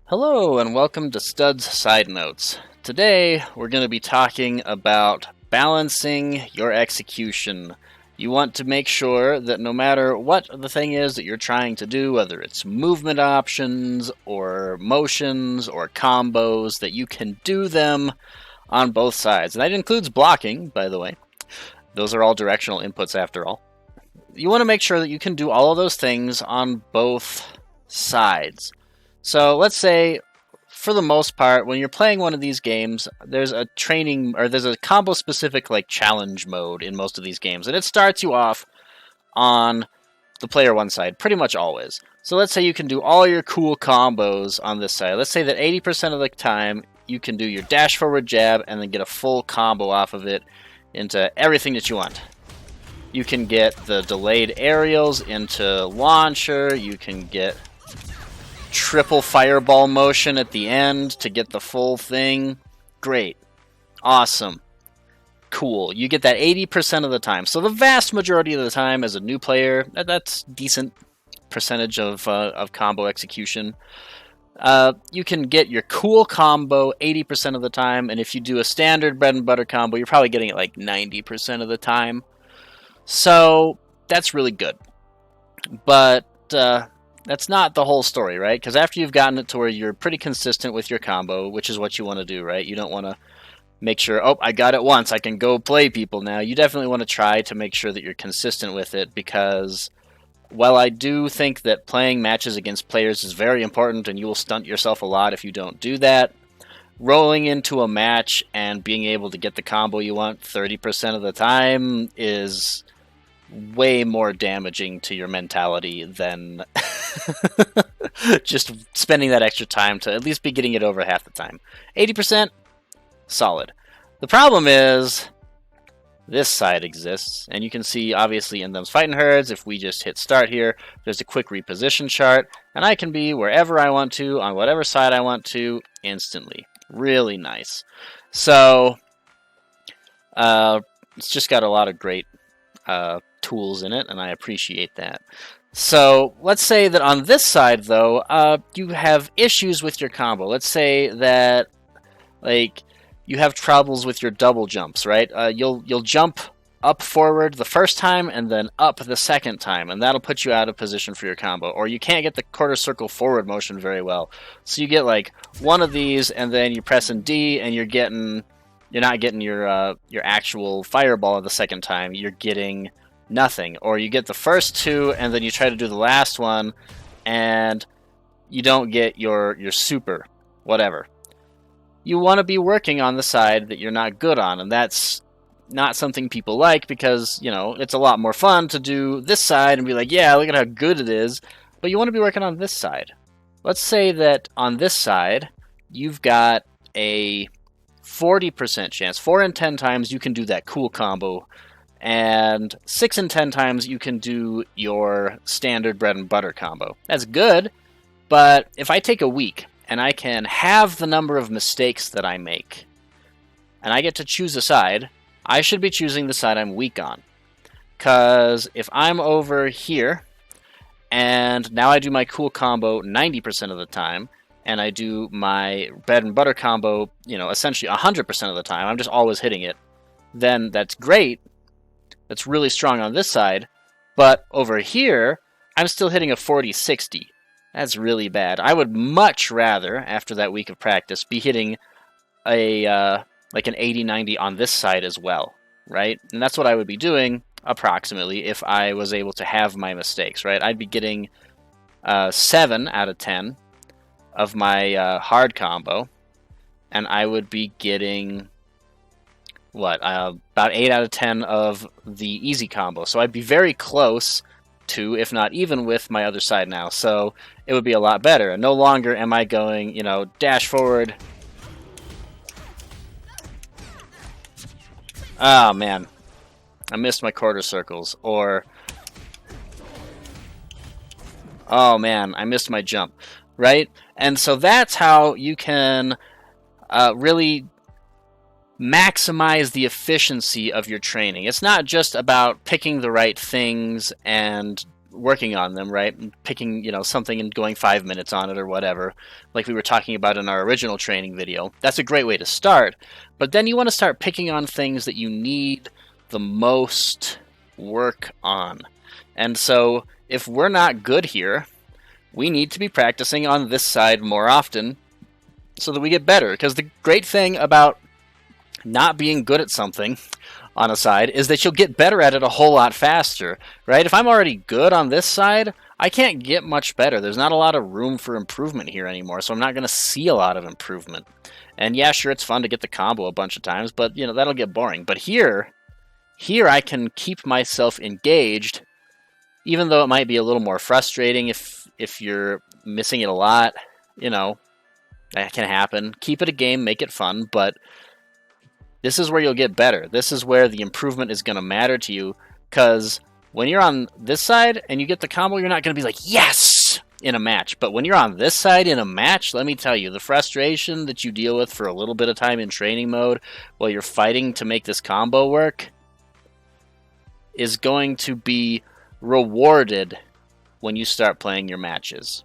Hello and welcome to Stud's Side Notes. Today we're going to be talking about balancing your execution. You want to make sure that no matter what the thing is that you're trying to do, whether it's movement options or motions or combos, that you can do them on both sides. And that includes blocking, by the way. Those are all directional inputs after all. You want to make sure that you can do all of those things on both sides. So let's say, for the most part, when you're playing one of these games, there's a combo-specific challenge mode in most of these games, and it starts you off on the player one side, pretty much always. So let's say you can do all your cool combos on this side. Let's say that 80% of the time you can do your dash forward jab and then get a full combo off of it into everything that you want. You can get the delayed aerials into launcher, you can get triple fireball motion at the end to get the full thing. Great. Awesome. Cool. You get that 80% of the time. So the vast majority of the time as a new player, that's decent percentage of combo execution. You can get your cool combo 80% of the time, and if you do a standard bread and butter combo, you're probably getting it 90% of the time. So that's really good. But that's not the whole story, right? Because after you've gotten it to where you're pretty consistent with your combo, which is what you want to do, right? You don't want to make sure, oh, I got it once, I can go play people now. You definitely want to try to make sure that you're consistent with it, because while I do think that playing matches against players is very important and you will stunt yourself a lot if you don't do that, rolling into a match and being able to get the combo you want 30% of the time is way more damaging to your mentality than just spending that extra time to at least be getting it over half the time. 80%, solid. The problem is this side exists, and you can see obviously in those fighting herds, if we just hit start here, there's a quick reposition chart, and I can be wherever I want to, on whatever side I want to, instantly. Really nice. So, it's just got a lot of great tools in it, and I appreciate that. So let's say that on this side, though, you have issues with your combo. Let's say that you have troubles with your double jumps, right? You'll jump up forward the first time and then up the second time, and that'll put you out of position for your combo. Or you can't get the quarter circle forward motion very well, so you get one of these, and then you press in D, and you're not getting your actual fireball the second time. You're getting nothing. Or you get the first two, and then you try to do the last one, and you don't get your super, whatever. You want to be working on the side that you're not good on, and that's not something people like, because, it's a lot more fun to do this side and be like, yeah, look at how good it is, but you want to be working on this side. Let's say that on this side, you've got a 40% chance, 4 in 10 times you can do that cool combo, and 6 in 10 times you can do your standard bread and butter combo. That's good, but if I take a week and I can have the number of mistakes that I make, and I get to choose a side, I should be choosing the side I'm weak on. Because if I'm over here, and now I do my cool combo 90% of the time, and I do my bread and butter combo, essentially 100% of the time, I'm just always hitting it, then that's great. That's really strong on this side. But over here, I'm still hitting a 40-60. That's really bad. I would much rather, after that week of practice, be hitting an 80-90 on this side as well, right? And that's what I would be doing, approximately, if I was able to have my mistakes, right? I'd be getting 7 out of 10 of my hard combo, and I would be getting about 8 out of 10 of the easy combo. So I'd be very close to, if not even with, my other side now. So it would be a lot better. And no longer am I going, dash forward. Oh, man. I missed my quarter circles. Or, oh, man, I missed my jump. Right? And so that's how you can really maximize the efficiency of your training. It's not just about picking the right things and working on them, right? And picking, something and going 5 minutes on it or whatever, like we were talking about in our original training video. That's a great way to start. But then you want to start picking on things that you need the most work on. And so if we're not good here, we need to be practicing on this side more often so that we get better. Because the great thing about not being good at something on a side is that you'll get better at it a whole lot faster, right? If I'm already good on this side, I can't get much better. There's not a lot of room for improvement here anymore, so I'm not going to see a lot of improvement. And yeah, sure, it's fun to get the combo a bunch of times, but that'll get boring. But here I can keep myself engaged, even though it might be a little more frustrating if you're missing it a lot. That can happen. Keep it a game, make it fun, but this is where you'll get better. This is where the improvement is going to matter to you, because when you're on this side and you get the combo, you're not going to be like, yes, in a match. But when you're on this side in a match, let me tell you, the frustration that you deal with for a little bit of time in training mode while you're fighting to make this combo work is going to be rewarded when you start playing your matches.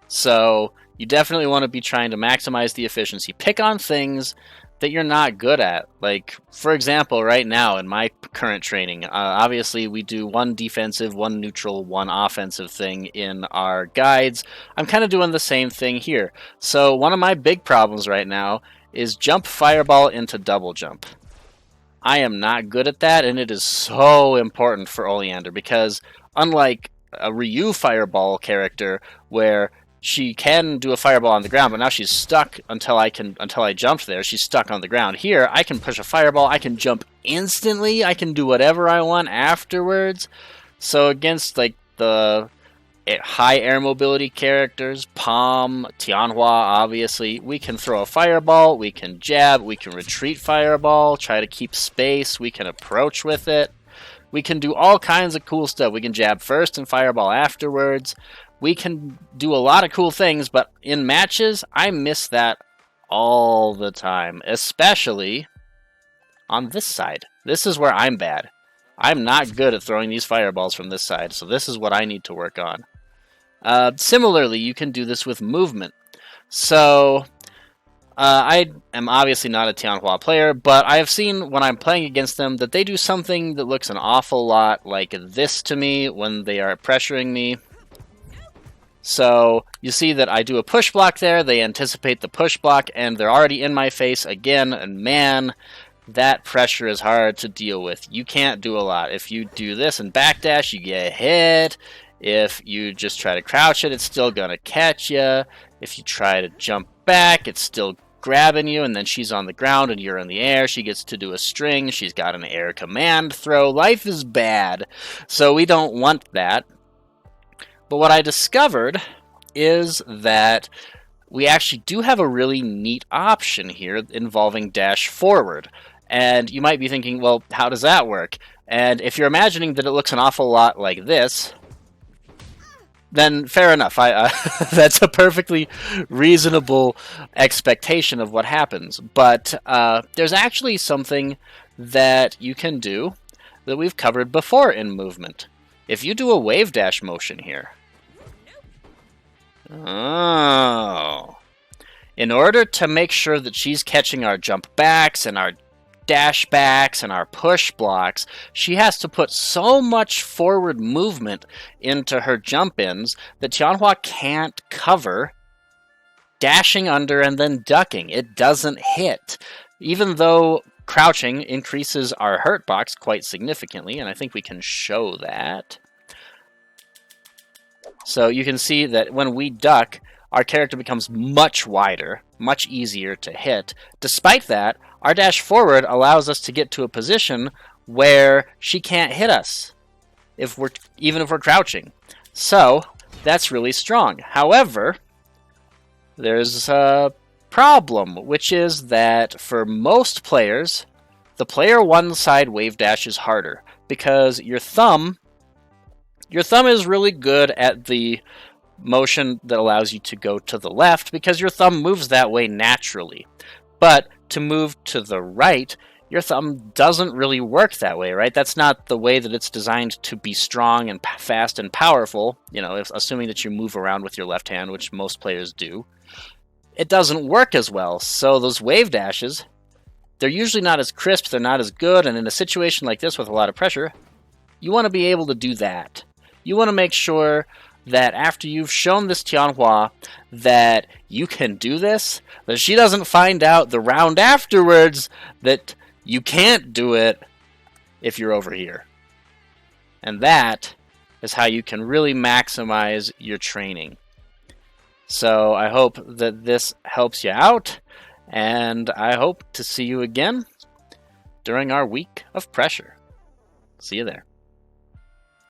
So you definitely want to be trying to maximize the efficiency. Pick on things that you're not good at. Like, for example, right now in my current training, obviously we do one defensive, one neutral, one offensive thing in our guides. I'm kind of doing the same thing here. So one of my big problems right now is jump fireball into double jump. I am not good at that, and it is so important for Oleander, because unlike a Ryu fireball character where she can do a fireball on the ground, but now she's stuck until I jumped there. She's stuck on the ground. Here, I can push a fireball. I can jump instantly. I can do whatever I want afterwards. So against like the high air mobility characters, Palm, Tianhua, obviously, we can throw a fireball. We can jab. We can retreat fireball. Try to keep space. We can approach with it. We can do all kinds of cool stuff. We can jab first and fireball afterwards. We can do a lot of cool things, but in matches, I miss that all the time, especially on this side. This is where I'm bad. I'm not good at throwing these fireballs from this side, so this is what I need to work on. Similarly, you can do this with movement. So, I am obviously not a Tianhua player, but I have seen when I'm playing against them that they do something that looks an awful lot like this to me when they are pressuring me. So you see that I do a push block there, they anticipate the push block, and they're already in my face again, and man, that pressure is hard to deal with. You can't do a lot. If you do this and backdash, you get hit. If you just try to crouch it, it's still going to catch you. If you try to jump back, it's still grabbing you, and then she's on the ground and you're in the air. She gets to do a string. She's got an air command throw. Life is bad, so we don't want that. But what I discovered is that we actually do have a really neat option here involving dash forward. And you might be thinking, well, how does that work? And if you're imagining that it looks an awful lot like this, then fair enough. That's a perfectly reasonable expectation of what happens. But there's actually something that you can do that we've covered before in movement. If you do a wave dash motion here, in order to make sure that she's catching our jump backs and our dash backs and our push blocks, she has to put so much forward movement into her jump ins that Tianhua can't cover dashing under and then ducking. It doesn't hit. Even though crouching increases our hurt box quite significantly, and I think we can show that. So you can see that when we duck, our character becomes much wider, much easier to hit. Despite that, our dash forward allows us to get to a position where she can't hit us, even if we're crouching. So that's really strong. However, there's a problem, which is that for most players, the player one side wave dash is harder because your thumb is really good at the motion that allows you to go to the left because your thumb moves that way naturally. But to move to the right, your thumb doesn't really work that way, right? That's not the way that it's designed to be strong and fast and powerful, assuming that you move around with your left hand, which most players do. It doesn't work as well, so those wave dashes, they're usually not as crisp, they're not as good, and in a situation like this with a lot of pressure, you want to be able to do that. You want to make sure that after you've shown this Tianhua that you can do this, that she doesn't find out the round afterwards that you can't do it if you're over here. And that is how you can really maximize your training. So I hope that this helps you out, and I hope to see you again during our week of pressure. See you there.